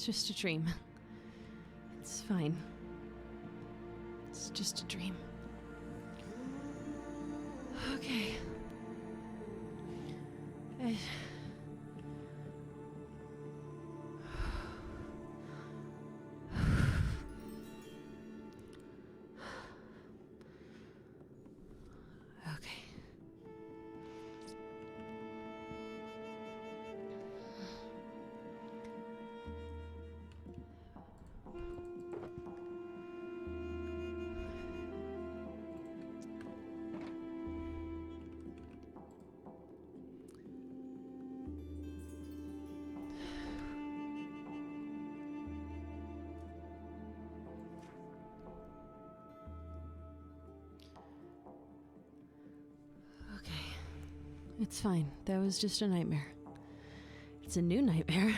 just a dream. It's fine. It's just a dream. Okay. Okay. It's fine. That was just a nightmare. It's a new nightmare.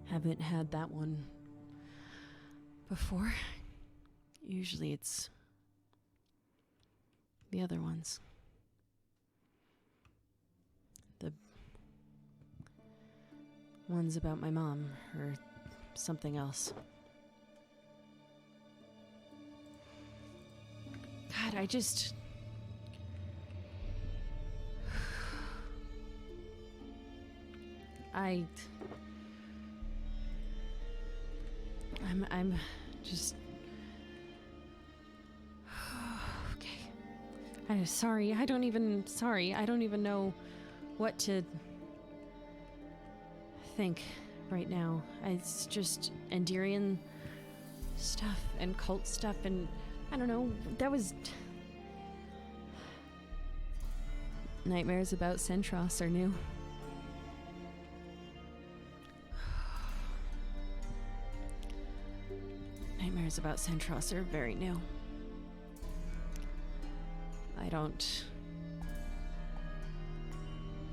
Haven't had that one before. Usually it's the other ones. The ones about my mom or something else. God, I'm just okay. I'm sorry. I don't even know what to think right now. It's just Endirian stuff and cult stuff, and I don't know. That was nightmares about Centros are new. Nightmares about Centros are very new. I don't...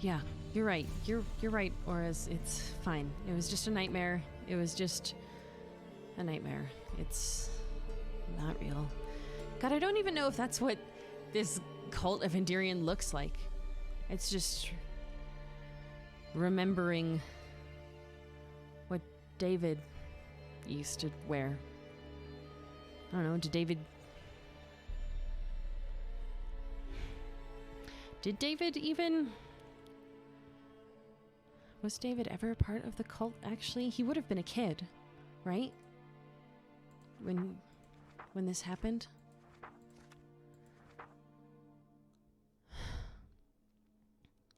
Yeah, you're right. You're right, Auras. It's fine. It was just a nightmare. It was just a nightmare. It's not real. God, I don't even know if that's what this cult of Endirian looks like. It's just remembering what David used to wear. I don't know, did David even... Was David ever a part of the cult, actually? He would have been a kid, right? When this happened?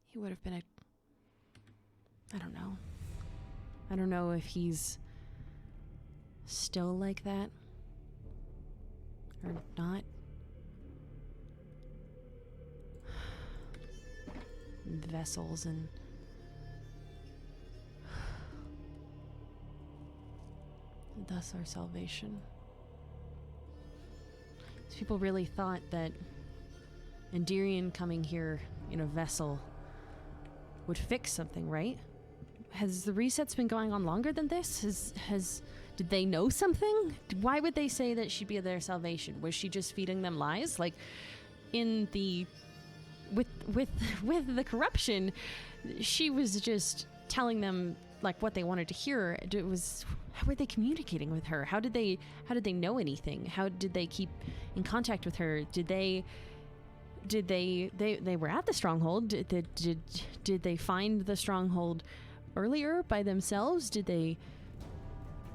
He would have been a... I don't know. I don't know if he's still like that. Or not. Vessels and... thus our salvation. These people really thought that Endirian coming here in a vessel would fix something, right? Has the resets been going on longer than this? Did they know something? Why would they say that she'd be their salvation? Was she just feeding them lies? Like, in the... With the corruption, she was just telling them, like, what they wanted to hear. It was... How were they communicating with her? How did they know anything? How did they keep in contact with her? They were at the stronghold. Did they find the stronghold earlier by themselves?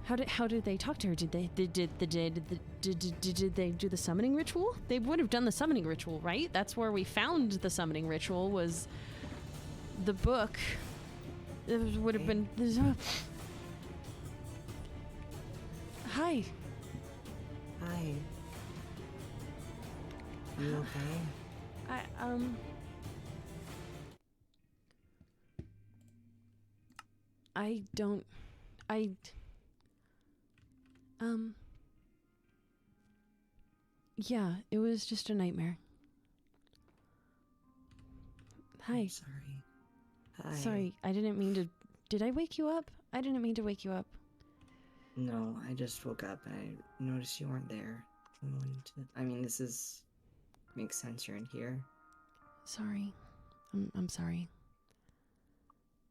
How did they talk to her? Did they do the summoning ritual? They would have done the summoning ritual, right? That's where we found the summoning ritual, was the book. It would have been... Hi. Hi. You okay? Yeah, it was just a nightmare. Hi. I'm sorry. Hi. Sorry, I didn't mean to... Did I wake you up? I didn't mean to wake you up. No, I just woke up and I noticed you weren't there. I mean, makes sense you're in here. Sorry. I'm sorry.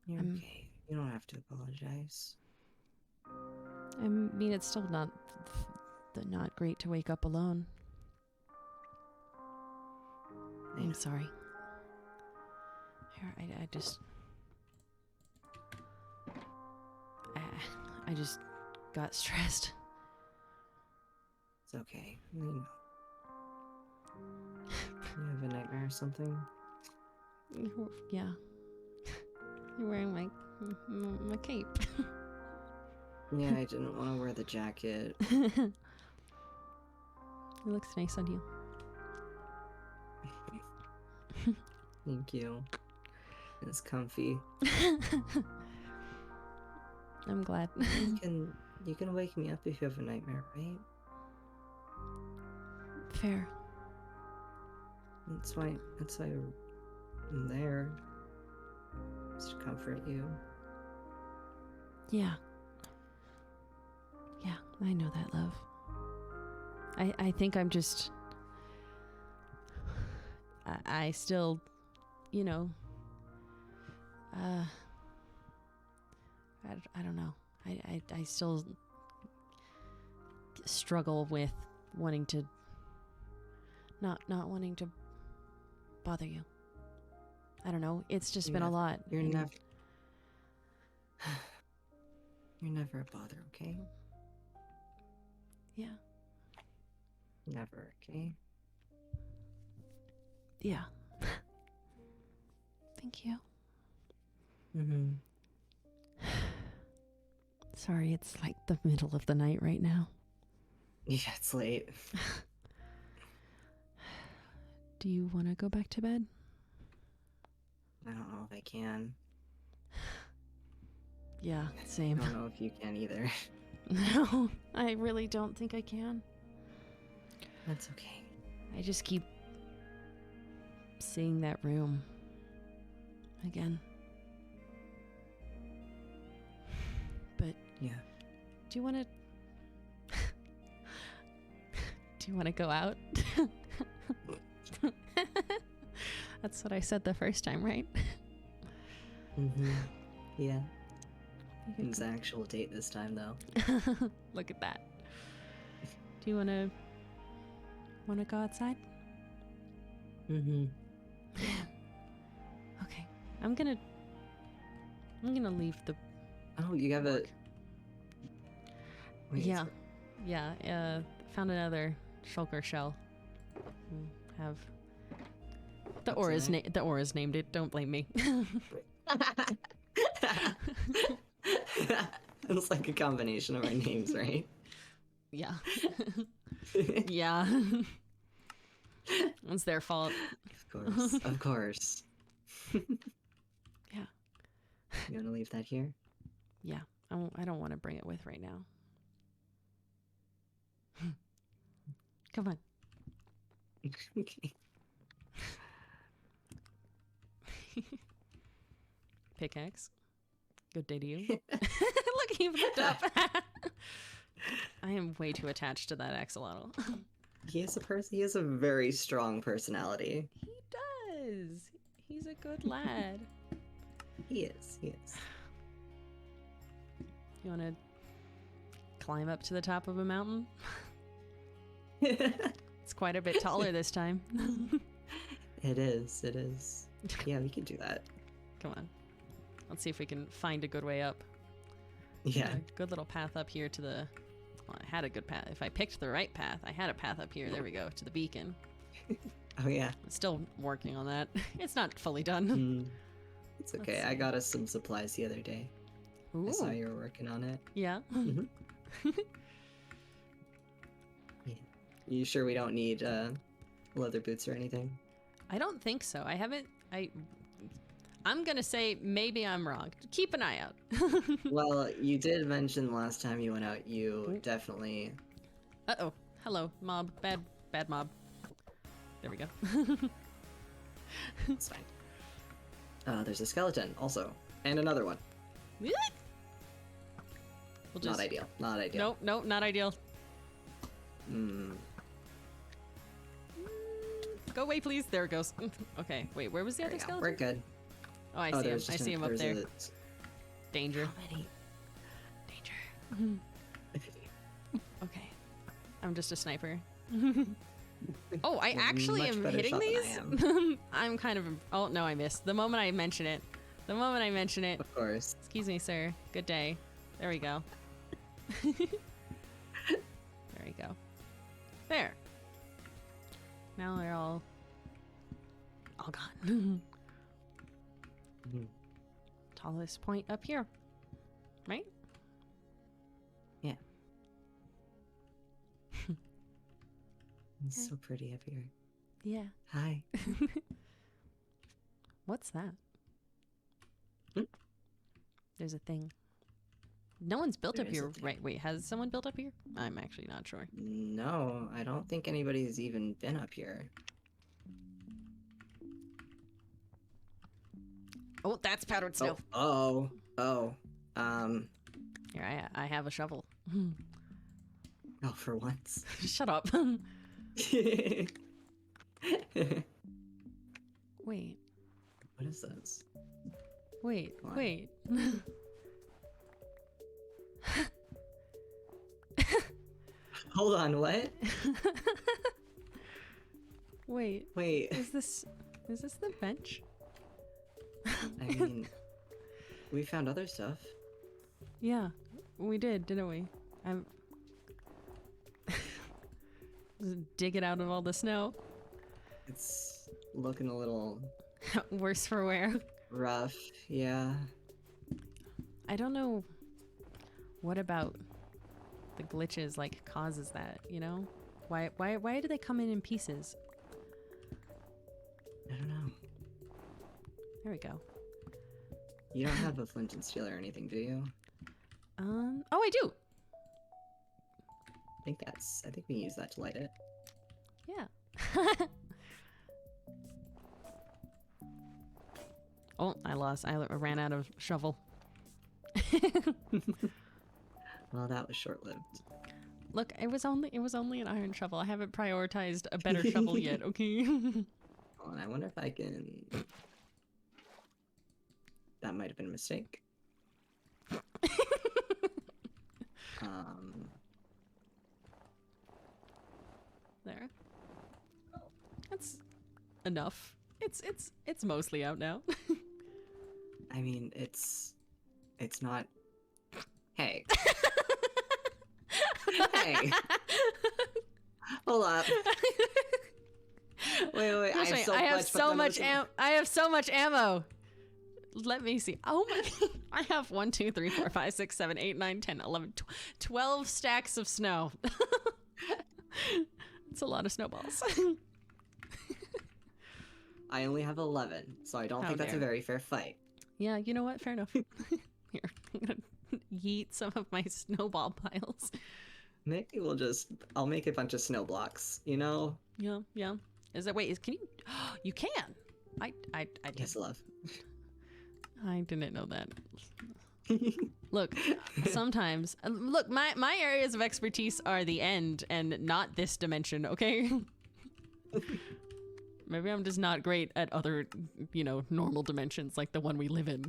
You're okay. You don't have to apologize. I mean, it's still not great to wake up alone. I'm sorry. Here, I just got stressed. It's okay. You have a nightmare or something? Yeah. You're wearing my cape. Yeah, I didn't want to wear the jacket. It looks nice on you. Thank you. It's comfy. I'm glad. You can wake me up if you have a nightmare, right? Fair. That's why I'm there. Just to comfort you. Yeah. Yeah, I know that, love. I think I'm just... I still, you know... I don't know. I still struggle with wanting to... Not wanting to bother you. I don't know. It's just been a lot. You're never a bother, okay? Yeah. Never, okay? Yeah. Thank you. Mm-hmm. Sorry, it's like the middle of the night right now. Yeah, it's late. Do you want to go back to bed? I don't know if I can. Yeah, same. I don't know if you can either. No, I really don't think I can. That's okay. I just keep seeing that room again. But yeah, do you want to? Do you want to go out? That's what I said the first time, right? Mm-hmm. Yeah. It's an actual date this time, though. Look at that. Do you want to go outside? Mm-hmm. Okay. I'm gonna leave the... Oh, you have a... Wait, yeah. Yeah, found another shulker shell. Have... The aura's named it, don't blame me. It's like a combination of our names, right? Yeah. Yeah. It's their fault. Of course. Yeah. You want to leave that here? Yeah. I don't want to bring it with right now. Come on. Okay. Pickaxe. Good day to you. Look, he flipped up. I am way too attached to that axolotl. He has a very strong personality. He does. He's a good lad. He is. You want to climb up to the top of a mountain? It's quite a bit taller this time. It is. Yeah, we can do that. Come on. Let's see if we can find a good way up. Yeah. A good little path up here to the... Well, I had a good path. If I picked the right path, I had a path up here. There we go, to the beacon. Oh, yeah. I'm still working on that. It's not fully done. It's okay. I got us some supplies the other day. Ooh. I saw you were working on it. Yeah. Mm-hmm. Yeah. You sure we don't need leather boots or anything? I don't think so. I haven't... I'm gonna say maybe I'm wrong. Keep an eye out. Well, you did mention last time you went out you definitely... Uh-oh. Hello, mob. Bad mob. There we go. It's fine. There's a skeleton also. And another one. We'll just... Not ideal. Not ideal. Nope, not ideal. Go away, please. There it goes. Okay, wait, where was the other skeleton? We're good. Oh, I see him. I see him up there. Danger. How many? Danger. Okay. I'm just a sniper. Oh, I You're a actually much am better hitting shot than I these? am. I'm kind of... Oh, no, I missed. The moment I mention it. The moment I mention it. Of course. Excuse me, sir. Good day. There we go. There we go. There. Now they're all gone. Mhm. Tallest point up here. Right? Yeah. It's so pretty up here. Yeah. Hi. What's that? Hmm? There's a thing. No one's built There up is a here, thing. right? Wait, has someone built up here? I'm actually not sure. No, I don't think anybody's even been up here. Oh, that's powdered snow. Oh. Here, I have a shovel. Oh, for once. Shut up. Wait, What is this? wait, Come on. wait. Hold on, what? Wait, Wait. is this the bench? I mean, we found other stuff. Yeah, we did, didn't we? I'm just dig it out of all the snow. It's looking a little Worse for wear. rough, yeah. I don't know what about the glitches like causes that, you know? Why do they come in pieces? I don't know. There we go. You don't have a flint and steel or anything, do you? Oh, I do. I think we can use that to light it. Yeah. Oh, I ran out of shovel. Well, that was short-lived. Look, it was only an iron shovel. I haven't prioritized a better shovel yet, okay? Hold on, I wonder if I can... That might have been a mistake. There. That's enough. It's mostly out now. I mean, it's not... Hey. Hey. Hold up. Wait, Trust me, I have so much ammo. Let me see. Oh my, I have 1, 2, 3, 4, 5, 6, 7, 8, 9, 10, 11, 12 stacks of snow. It's a lot of snowballs. I only have 11, so I don't How think that's a dare. very fair fight. Yeah, you know what? Fair enough. Here, I'm gonna yeet some of my snowball piles. Maybe I'll make a bunch of snow blocks, you know? Yeah, yeah. Can you? You can. I Yes, love. I didn't know that. Look, sometimes look, my areas of expertise are the end and not this dimension, okay? Maybe I'm just not great at other, normal dimensions like the one we live in.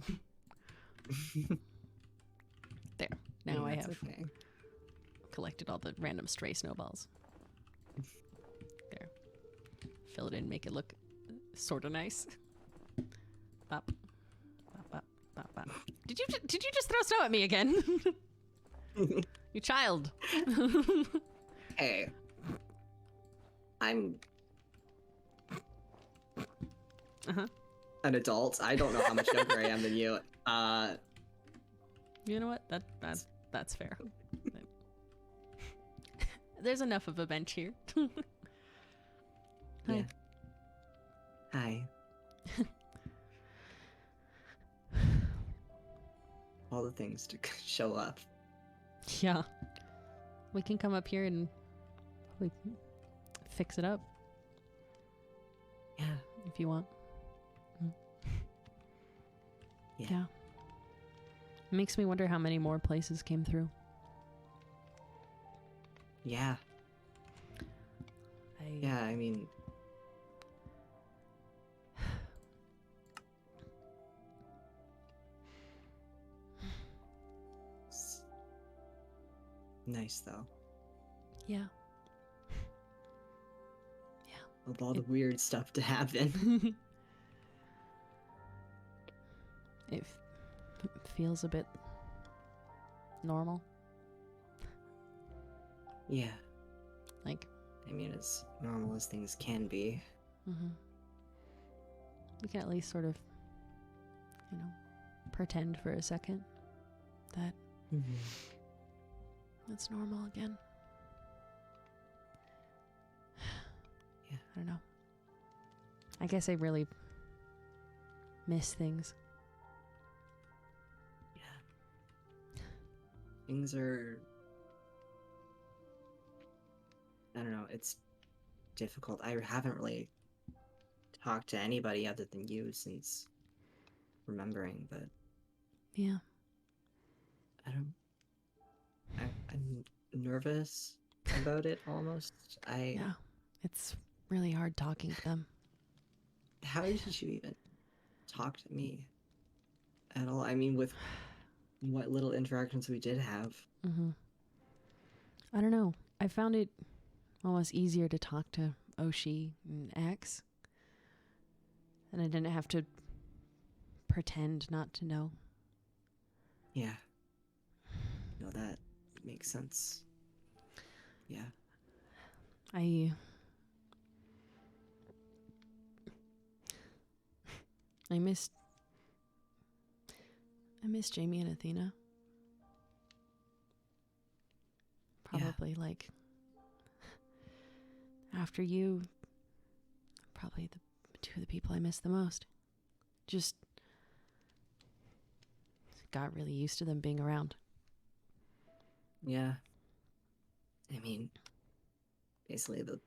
There. Now I That's have okay. collected all the random stray snowballs. There. Fill it in, make it look sort of nice. Bop. Bop, bop, bop, bop. Did you just throw snow at me again? You child. Hey. I'm an adult. I don't know how much younger I am than you. You know what? That's fair. There's enough of a bench here. Hi. Yeah. Hi. All the things to show up. Yeah. We can come up here and we can fix it up Yeah. if you want. Yeah. Yeah. It makes me wonder how many more places came through. Yeah. Yeah, I mean... nice though. Yeah. Of all the weird stuff to happen. It feels a bit normal. Yeah. Like, I mean, as normal as things can be. we can at least sort of, pretend for a second that it's normal again. Yeah. I don't know. I guess I really miss things. Yeah. Things are... I don't know, it's difficult. I haven't really talked to anybody other than you since remembering, but Yeah. I'm nervous about it almost. Yeah. It's really hard talking to them. How did you even talk to me at all? I mean, with what little interactions we did have. I don't know. I found it almost easier to talk to Oshi and X. And I didn't have to pretend not to know. Yeah. No, that makes sense. Yeah. I missed Jamie and Athena. Probably like after you, probably the two of the people I miss the most. Just got really used to them being around. Yeah. I mean, basically the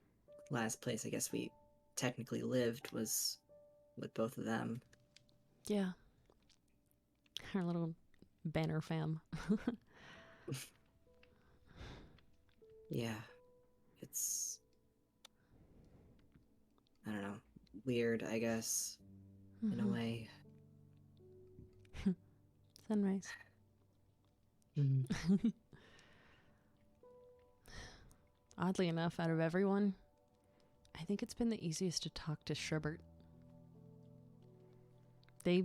last place I guess we technically lived was with both of them. Yeah. Our little banner fam. Yeah. It's... I don't know. Weird, I guess. In a way. Sunrise. Oddly enough, out of everyone, I think it's been the easiest to talk to Sherbert. They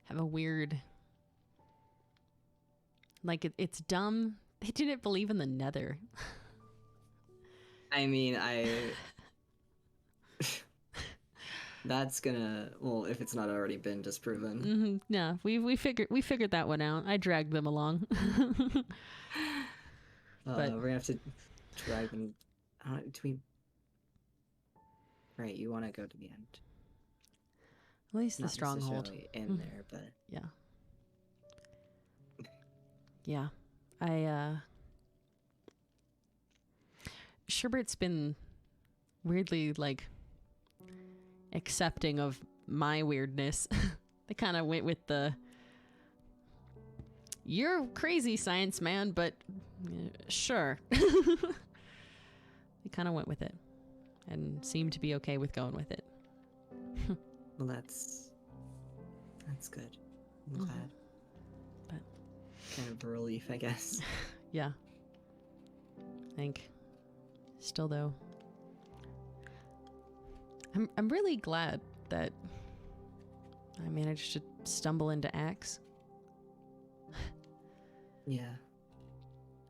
have a weird... Like, it's dumb. They didn't believe in the nether. I mean, that's gonna... Well, if it's not already been disproven. Yeah, we figured that one out. I dragged them along. But we're gonna have to drag them... do we... Right, you want to go to the end. at least the Not stronghold. necessarily in there, but... Yeah. Yeah. Sherbert's been weirdly, like, accepting of my weirdness. They kind of went with the, you're crazy, science man, but sure. They kind of went with it and seemed to be okay with going with it. Well, that's good. I'm glad. But kind of a relief, I guess. yeah. I think still though, I'm really glad that I managed to stumble into Axe. Yeah.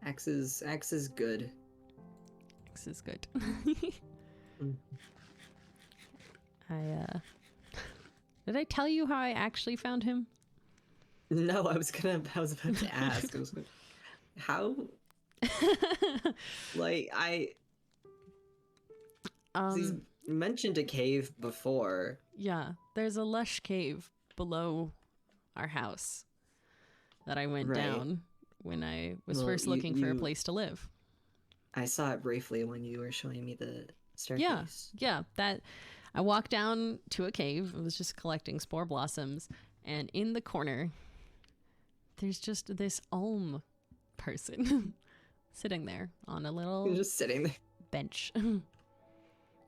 Axe is good. Axe is good. Mm. Did I tell you how I actually found him? No, I was about to ask. I was like, how? Like, he's mentioned a cave before. Yeah, there's a lush cave below our house that I went down when I was first looking for a place to live. I saw it briefly when you were showing me the staircase. Yeah, that I walked down to a cave. I was just collecting spore blossoms, and in the corner there's just this Olm person sitting there on a little He's just sitting there. bench.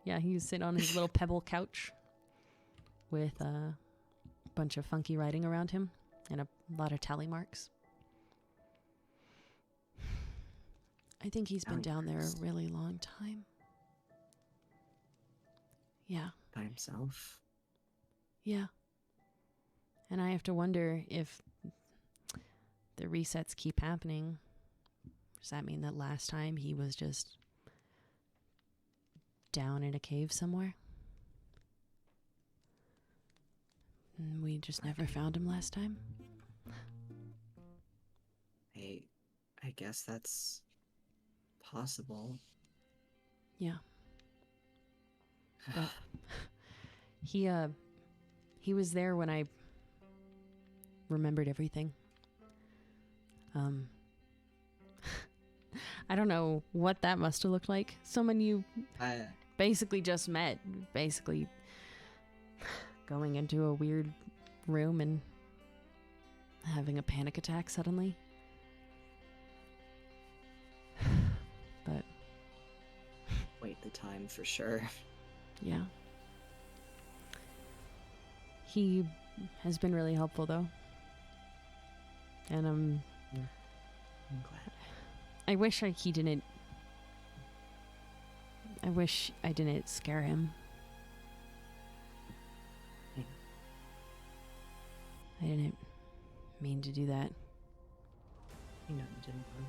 Yeah, he was sitting on his little pebble couch with a bunch of funky writing around him and a lot of tally marks. I think he's been down there a Years. really long time. Yeah. By himself? Yeah. And I have to wonder if the resets keep happening. Does that mean that last time he was just down in a cave somewhere? And we just never found him last time? I guess that's possible. Yeah. But he was there when I remembered everything. I don't know what that must have looked like. Someone you basically just met, basically going into a weird room and having a panic attack suddenly. But wait the time for sure. Yeah. He has been really helpful though. And I'm glad. I wish I didn't scare him. Yeah. I didn't mean to do that. You know you didn't know.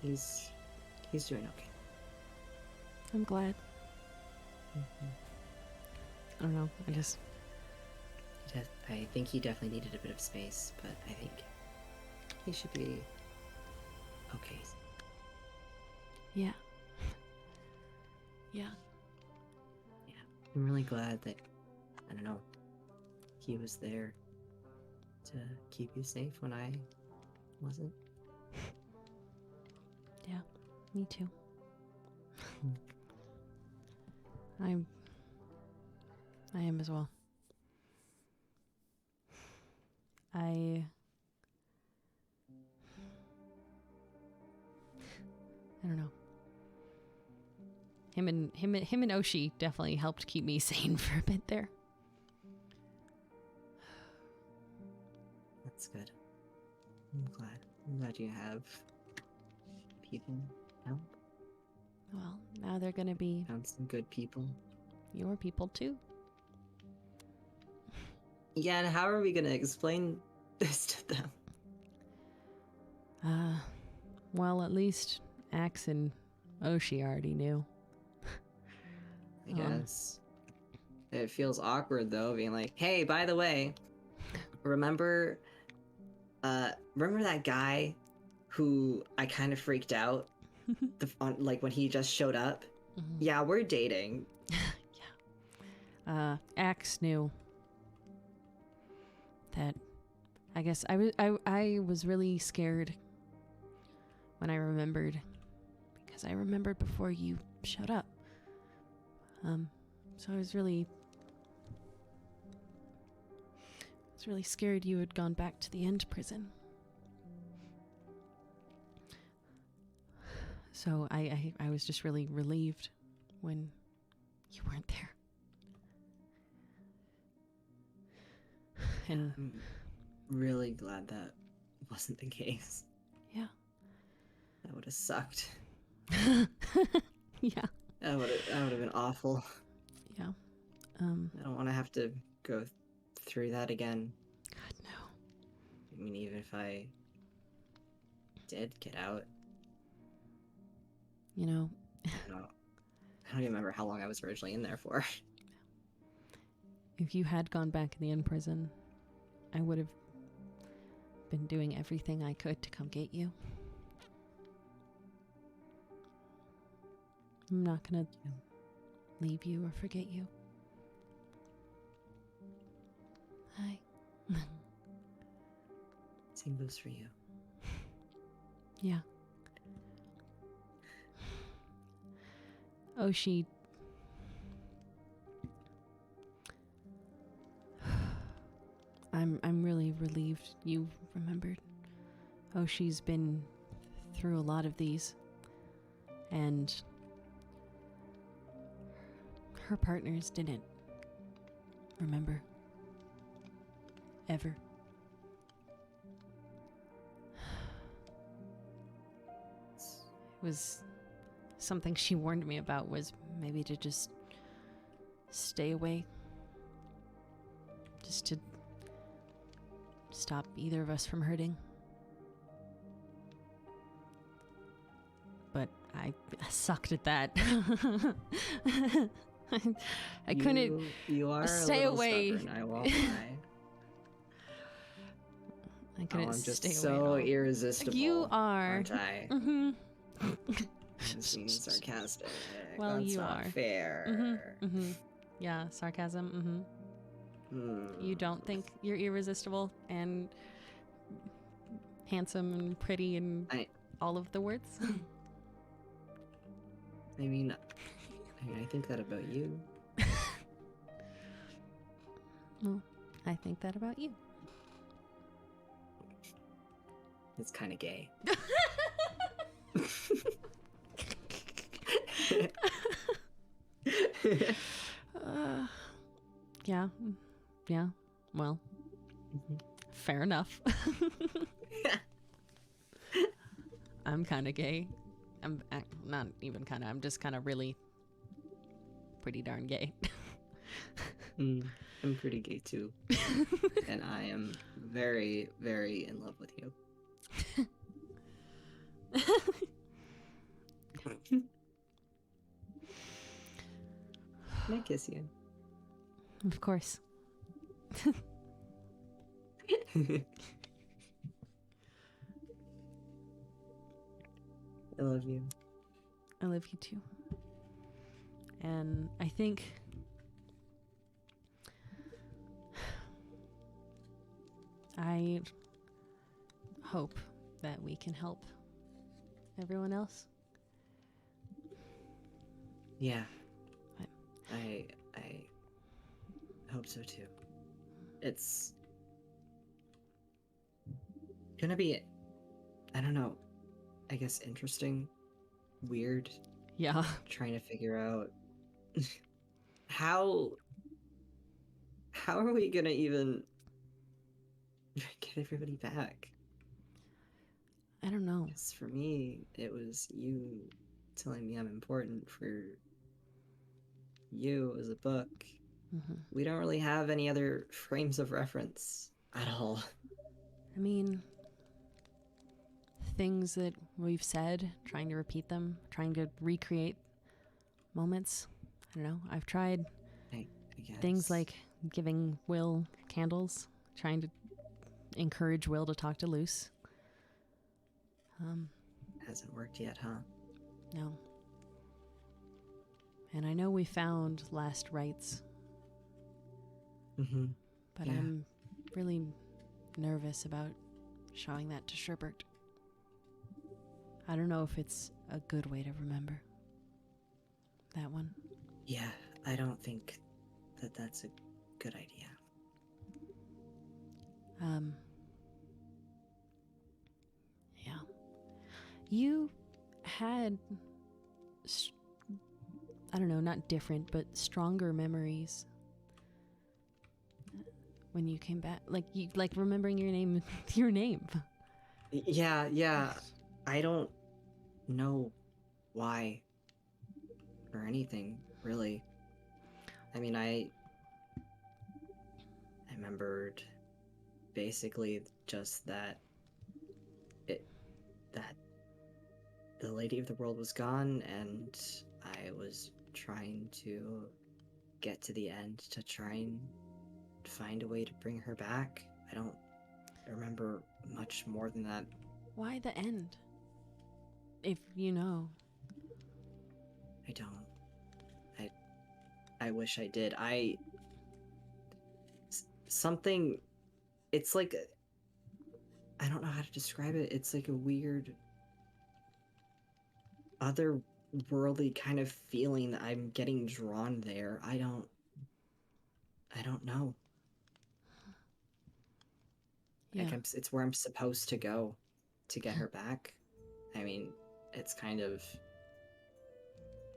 He's doing okay. I'm glad. Mm-hmm. I don't know. I think he definitely needed a bit of space, but I think he should be okay. Yeah. Yeah. Yeah. I'm really glad that, I don't know, he was there to keep you safe when I wasn't. Yeah. Me too. Mm. I am as well. I don't know. Him and Oshi definitely helped keep me sane for a bit there. That's good. I'm glad you have people help. Well, now they're gonna be Found some good people. your people too. Yeah, and how are we gonna explain this to them? Well, at least Axe and Oshi already knew. I guess. It feels awkward though, being like, hey, by the way, remember that guy who I kind of freaked out like when he just showed up? Mm-hmm. Yeah, we're dating. Yeah. Axe knew that. I guess I was really scared when I remembered, because I remembered before you showed up. So I was really scared you had gone back to the end prison. So I was just really relieved when you weren't there. And I'm really glad that wasn't the case. yeah. That would have sucked. Yeah. That would have been awful. Yeah. I don't want to have to go through that again. God, no. I mean, even if I did get out, You know, I don't even remember how long I was originally in there for. if you had gone back in the end prison, I would have been doing everything I could to come get you. I'm not gonna leave you or forget you. Hi. Same goes for you. Yeah. Oshi. I'm really relieved you remembered. Oshi's been through a lot of these, and her partners didn't remember. Ever. was something she warned me about, was maybe to just stay away. Just to stop either of us from hurting. But I sucked at that. I couldn't You are stay a little away. stubborn, I won't lie. I couldn't I'm just stay away. so at all. irresistible. You are. Aren't I? Mm-hmm. I'm being sarcastic. Well, That's you not are. fair. Mm-hmm. Mm-hmm. Yeah, sarcasm. Mm-hmm. You don't think you're irresistible and handsome and pretty and all of the words? I mean, I think that about you. Well, I think that about you. It's kind of gay. Yeah. Yeah. Well, fair enough. I'm kind of gay. I'm not even kind of. I'm just kind of really pretty darn gay. I'm pretty gay too. And I am very, very in love with you. Can I kiss you? Of course. I love you. I love you too. And I think I hope that we can help everyone else. Yeah. I hope so too. It's gonna be, I don't know, I guess interesting, weird. Yeah. Trying to figure out how are we gonna even get everybody back? I don't know. Because for me, it was you telling me I'm important. For you as a book, we don't really have any other frames of reference at all. I mean, things that we've said, trying to repeat them, trying to recreate moments. I don't know. I've tried I guess. things like giving Will candles, trying to encourage Will to talk to Luce. Hasn't worked yet, huh? No. And I know we found last rites, but Yeah. I'm really nervous about showing that to Sherbert. I don't know if it's a good way to remember that one. Yeah, I don't think that that's a good idea. Yeah. You had, I don't know, not different, but stronger memories when you came back. Like you, like remembering your name, your name. Yeah. I don't know why or anything, really. I mean, I remembered basically just that that the Lady of the World was gone, and I was trying to get to the end to try and find a way to bring her back. I don't remember much more than that. Why the end? If you know. I don't. I wish I did. Something, it's like, I don't know how to describe it. It's like a weird, otherworldly kind of feeling that I'm getting drawn there. I don't know. Yeah. Like it's where I'm supposed to go to get her back. I mean, it's kind of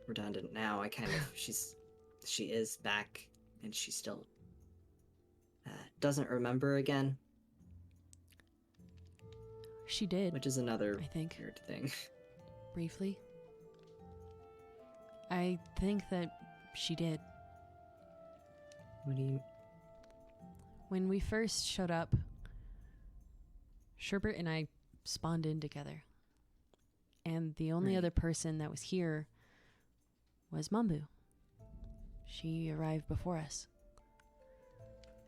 redundant now. She is back, and she still doesn't remember again. She did. Which is another I think. weird thing. briefly. I think that she did. What do you... When we first showed up, Sherbert and I spawned in together. And the only Right. other person that was here was Mambu. She arrived before us.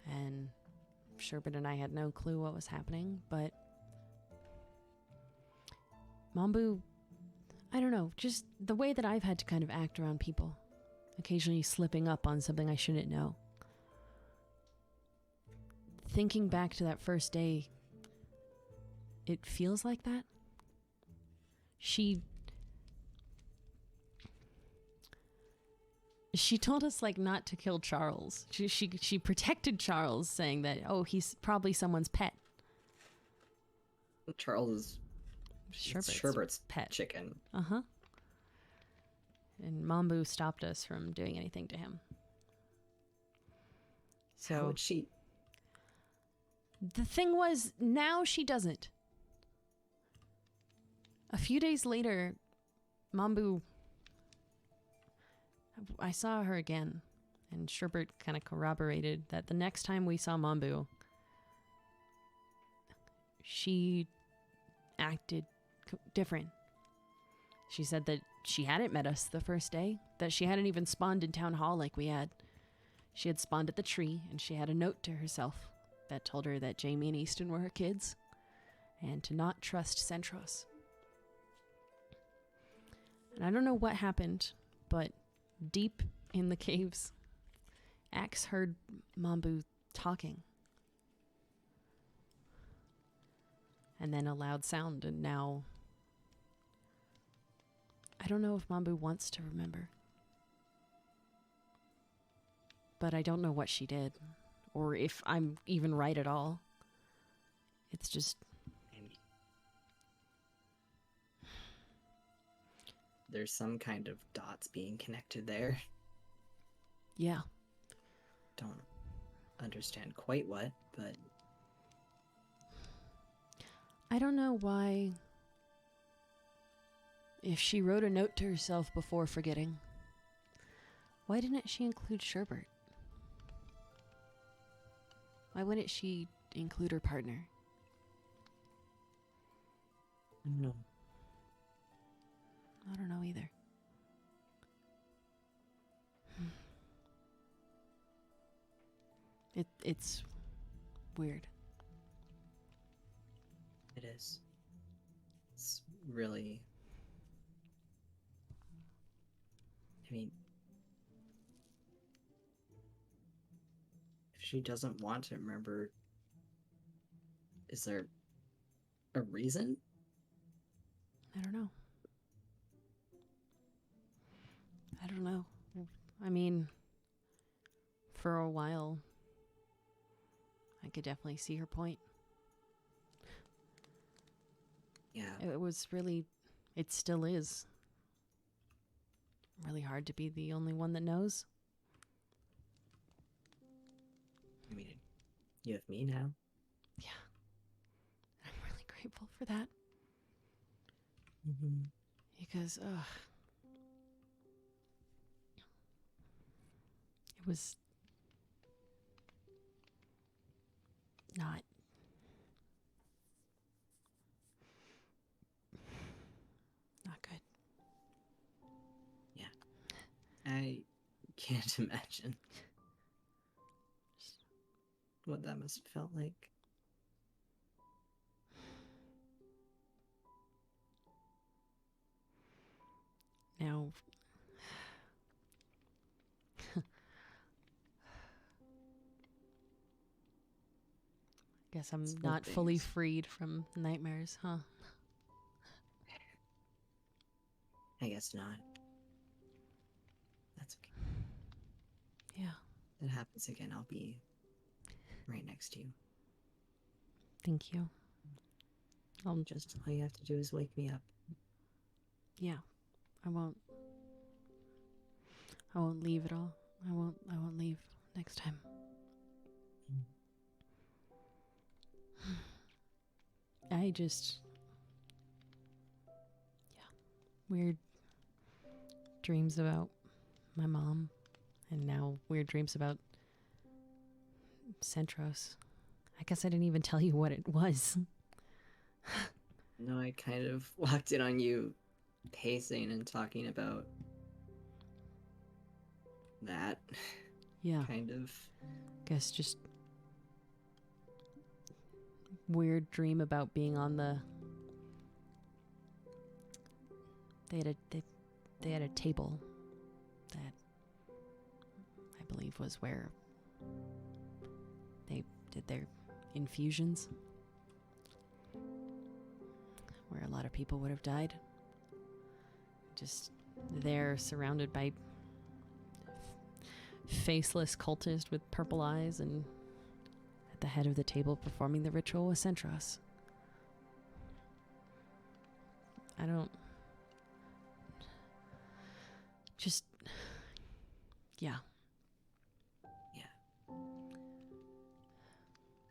And Sherbert and I had no clue what was happening, but Mambu, I don't know, just the way that I've had to kind of act around people, occasionally slipping up on something I shouldn't know. Thinking back to that first day, it feels like that. She told us like not to kill Charles. She protected Charles, saying that, oh, he's probably someone's pet. Charles is Sherbert's pet. chicken. Uh-huh. And Mambu stopped us from doing anything to him. How So would she... the thing was, now she doesn't. A few days later, Mambu, I saw her again, and Sherbert kind of corroborated that the next time we saw Mambu, she acted different. She said that she hadn't met us the first day, that she hadn't even spawned in town hall like we had. She had spawned at the tree, and she had a note to herself that told her that Jamie and Easton were her kids, and to not trust Centros. And I don't know what happened, but deep in the caves, Axe heard Mambu talking. And then a loud sound, and now I don't know if Mambu wants to remember. But I don't know what she did, or if I'm even right at all. It's just... There's some kind of dots being connected there. yeah. Don't understand quite what, but... I don't know why... If she wrote a note to herself before forgetting, why didn't she include Sherbert? Why wouldn't she include her partner? I don't know. I don't know either. It's weird. It is. It's really... I mean... If she doesn't want to remember... Is there a reason? I don't know. I don't know. I mean, for a while, I could definitely see her point. Yeah. It was really, it still is, really hard to be the only one that knows. I mean, you have me now. Yeah. I'm really grateful for that. Mm-hmm. Because, it was not good. Yeah. I can't imagine what that must have felt like. Now, guess I'm Small not fully things. freed from nightmares, huh? I guess not. That's okay. Yeah. If that happens again, I'll be right next to you. Thank you. Just all you have to do is wake me up. Yeah. I won't leave at all. I won't leave next time. I just... Yeah. weird dreams about my mom, and now weird dreams about Centros. I guess I didn't even tell you what it was. No, I kind of walked in on you pacing and talking about that. Yeah. Kind of. Guess just weird dream about being on the. They had a table that I believe was where they did their infusions, where a lot of people would have died. Just there, surrounded by faceless cultist with purple eyes, and at the head of the table performing the ritual was Centros. I don't... Just... Yeah. Yeah.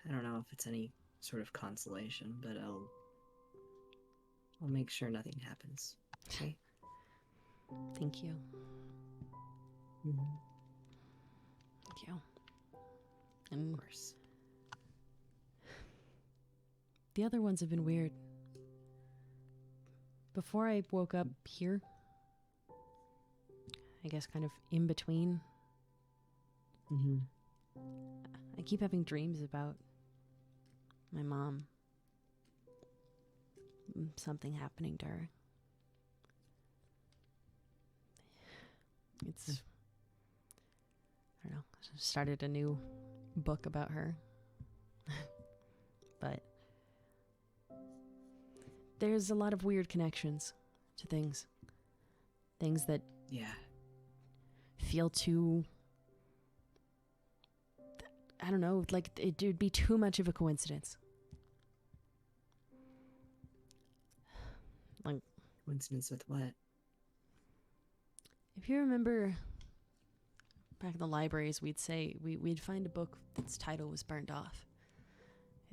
I don't know if it's any sort of consolation, but I'll make sure nothing happens. Okay? Thank you. Mm-hmm. Thank you. And Of course. the other ones have been weird. Before I woke up here, I guess kind of in between, Mm-hmm. I keep having dreams about my mom. Something happening to her. It's... I don't know. I started a new book about her. But there's a lot of weird connections to things. Things that Yeah. feel too... I don't know, like it would be too much of a coincidence. Like, Coincidence with what? if you remember back in the libraries, we'd say we'd find a book that's title was burned off.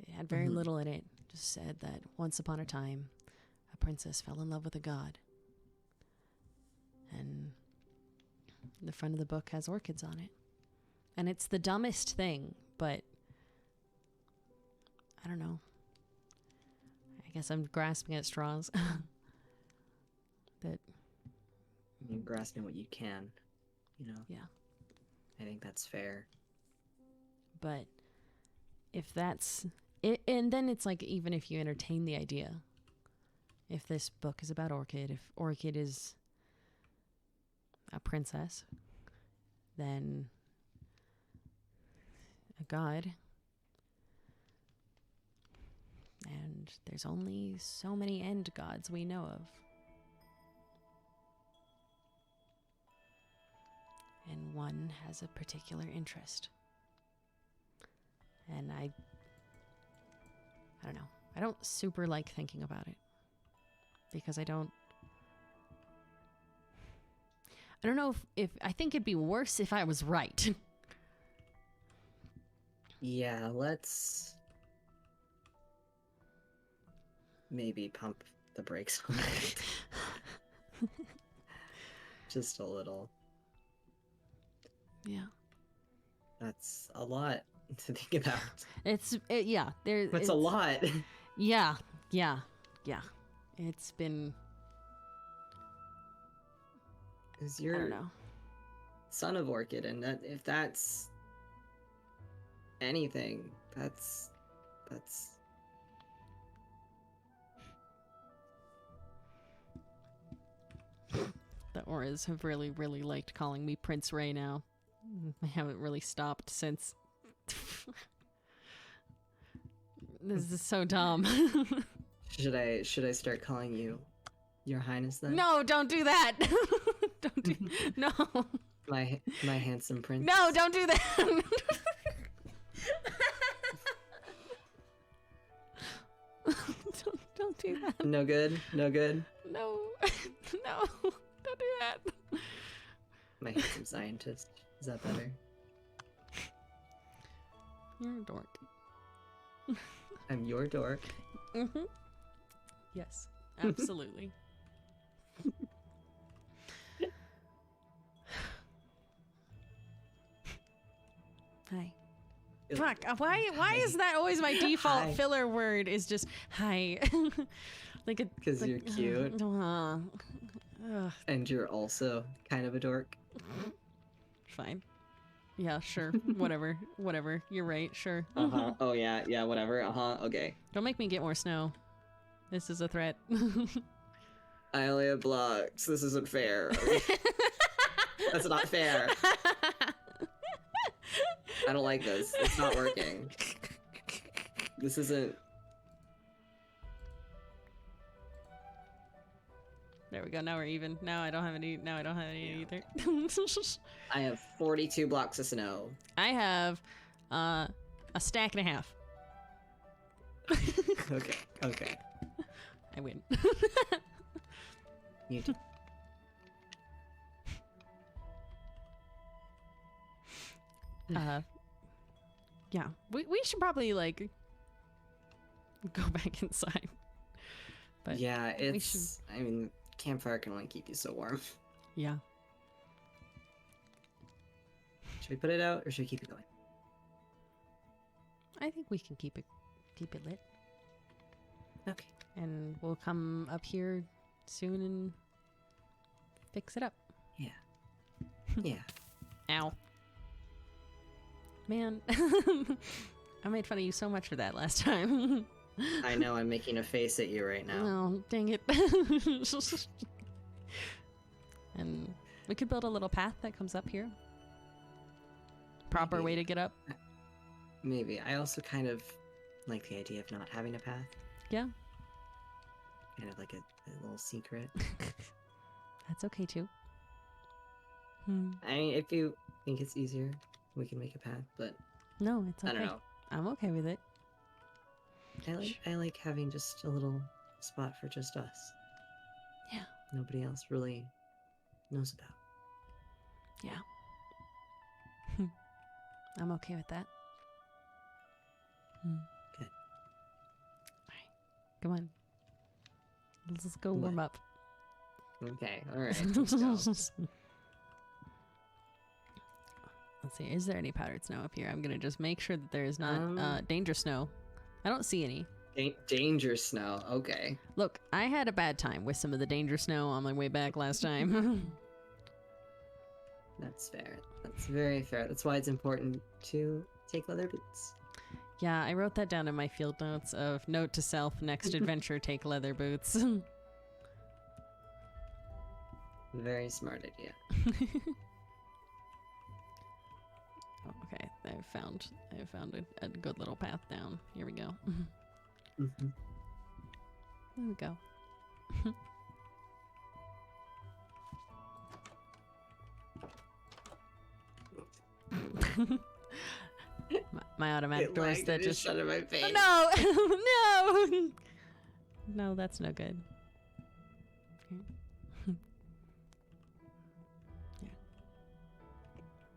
It had very little in it. Just said that once upon a time, a princess fell in love with a god. And the front of the book has orchids on it. And it's the dumbest thing, but I don't know. I guess I'm grasping at straws. That... You're grasping what you can, you know? Yeah. I think that's fair. But if that's it, and then it's like, even if you entertain the idea, if this book is about Orchid, if Orchid is a princess, then a god, and there's only so many end gods we know of. And one has a particular interest. And I don't know. I don't super like thinking about it. Because I don't know if I think it'd be worse if I was right. Yeah, let's maybe pump the brakes on it. Just a little. Yeah. That's a lot to think about. Yeah. That's a lot. Yeah. It's been... Because I you're don't know. son of Orchid, and that if that's anything, that's The auras have really, really liked calling me Prince Ray now. I haven't really stopped since. This is so dumb. Should I start calling you Your Highness then? No, don't do that. Don't do... No. My handsome prince. No, don't do that. Don't do that. No good? No good? No. No. Don't do that. My handsome scientist. Is that better? You're a dork. I'm your dork. Mm-hmm. Yes, absolutely. Hi. Fuck. Why is that always my default Hi. filler word? Is just hi. Like a. Because like, you're cute and you're also kind of a dork. Fine. Yeah, sure. Whatever. Whatever. You're right. Sure. Oh yeah, whatever. Okay. Don't make me get more snow. This is a threat. I only have blocks. This isn't fair. That's not fair. I don't like this. It's not working. This isn't. There we go. Now we're even. Now I don't have any. Now I don't have any either. I have 42 blocks of snow. I have a stack and a half. Okay. I win. You do. Yeah. We should probably like go back inside. But Yeah, we it's. I mean, campfire can only keep you so warm. yeah. Should we put it out or should we keep it going? I think we can keep it lit. Okay. And we'll come up here soon and fix it up. Yeah. Yeah. Ow. Man, I made fun of you so much for that last time. I know I'm making a face at you right now. Oh, dang it. And we could build a little path that comes up here. Proper way to get up. Maybe. I also kind of like the idea of not having a path. Yeah. Kind of like a little secret. That's okay too. I mean, if you think it's easier, we can make a path, but No, it's okay. I don't know. I'm okay with it. I like having just a little spot for just us. Yeah. Nobody else really knows about. Yeah. I'm okay with that. Good. Alright. Come on. Let's go warm up. Okay, alright. Let's go. Let's see. Is there any powdered snow up here? I'm gonna just make sure that there is not danger snow. I don't see any. Danger snow. Okay. Look, I had a bad time with some of the danger snow on my way back last time. That's fair. That's very fair. That's why it's important to take leather boots. Yeah, I wrote that down in my field notes of note to self, next adventure, take leather boots. Very smart idea. Okay, I found a good little path down. Here we go. Mm-hmm. There we go. my automatic doors that just out of my face. Oh, no. No, that's no good.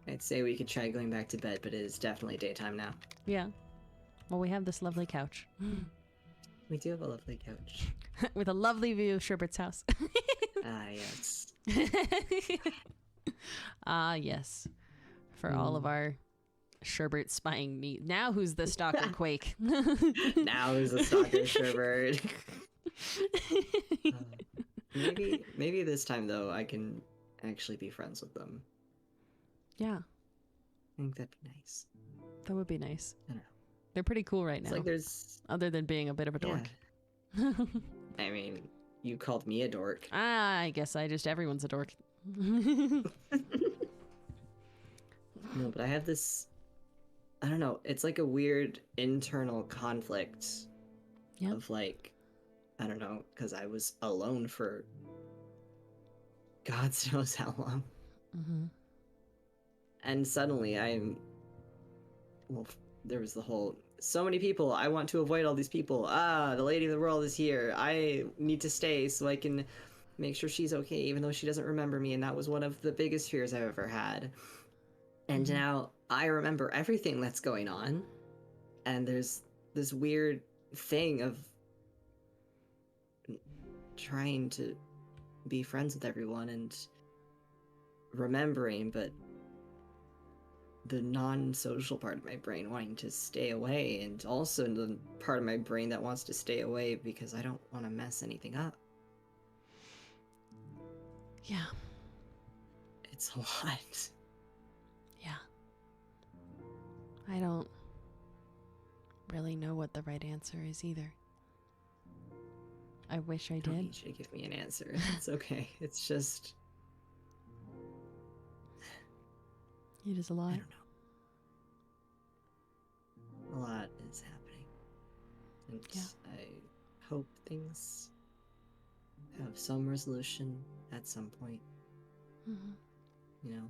I'd say we could try going back to bed, but it is definitely daytime now. Yeah. Well, we have this lovely couch. We do have a lovely couch. With a lovely view of Sherbert's house. Ah, yes. Ah, yes. For all of our Sherbert spying needs. Now who's the stalker Quake? Now who's the stalker Sherbert? Maybe this time, though, I can actually be friends with them. Yeah. I think that'd be nice. That would be nice. I don't know. They're pretty cool right now. It's like there's... Other than being a bit of a dork. Yeah. I mean, you called me a dork. I guess everyone's a dork. No, but I have this... I don't know. It's like a weird internal conflict of like... I don't know, because I was alone for... God knows how long. Mm-hmm. And suddenly well, there was the whole, so many people, I want to avoid all these people. Ah, the lady of the world is here. I need to stay so I can make sure she's okay, even though she doesn't remember me. And that was one of the biggest fears I've ever had. And now I remember everything that's going on. And there's this weird thing of trying to be friends with everyone and remembering, but the non-social part of my brain wanting to stay away, and also the part of my brain that wants to stay away because I don't want to mess anything up. Yeah. It's a lot. Yeah. I don't really know what the right answer is either. I wish I I don't did. need you to give me an answer. It's okay. It's just... It is a lot. I don't know. A lot is happening. And Yeah. I hope things have some resolution at some point, Mm-hmm. you know?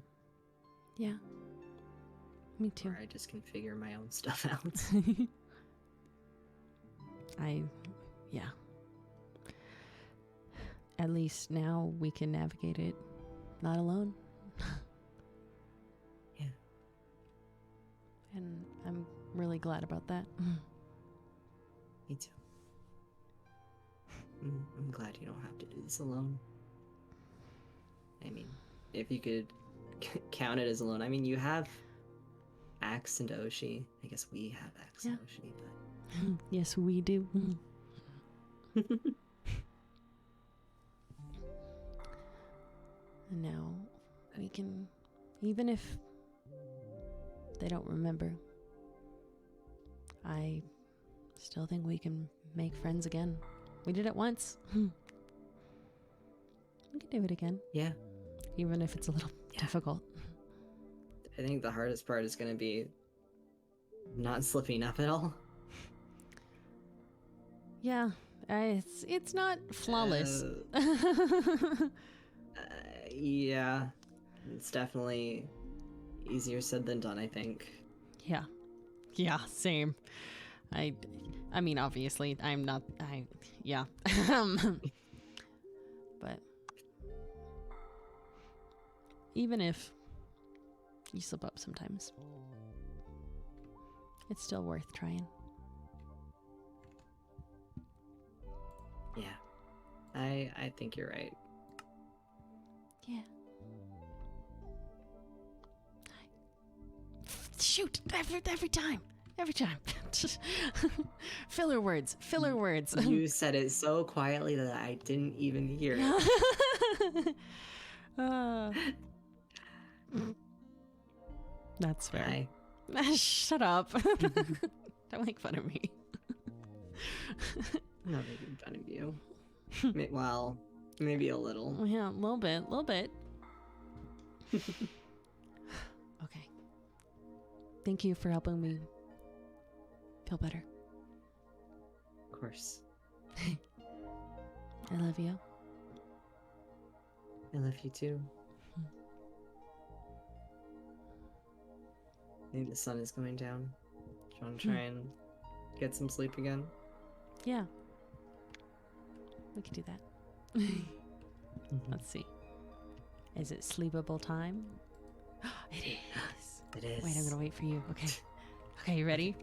Yeah. Me too. Or I just can figure my own stuff out. Yeah. At least now we can navigate it not alone. Yeah. And I'm really glad about that. Me too. I'm glad you don't have to do this alone. I mean, if you could count it as alone. I mean, you have Axe and Oshi. I guess we have Axe and Oshi, but... Yes, we do. And now we can, even if they don't remember, I still think we can make friends again. We did it once. We can do it again. Yeah. Even if it's a little difficult. I think the hardest part is going to be not slipping up at all. Yeah, it's not flawless. Yeah, it's definitely easier said than done, I think. Yeah, same. I mean, obviously, I'm not. Yeah. But even if you slip up sometimes, it's still worth trying. Yeah, I think you're right. Yeah. Shoot! Every time. Filler words. You said it so quietly that I didn't even hear it. That's fair. Hi. Shut up. Don't make fun of me. I'm not making fun of you. Well, maybe a little. Yeah, a little bit. Okay. Thank you for helping me feel better. Of course. I love you. I love you too. I think the sun is going down. Do you want to try and get some sleep again? Yeah. We could do that. Let's see. Is it sleepable time? It is. It is. Wait, I'm gonna wait for you. Okay. Okay, you ready?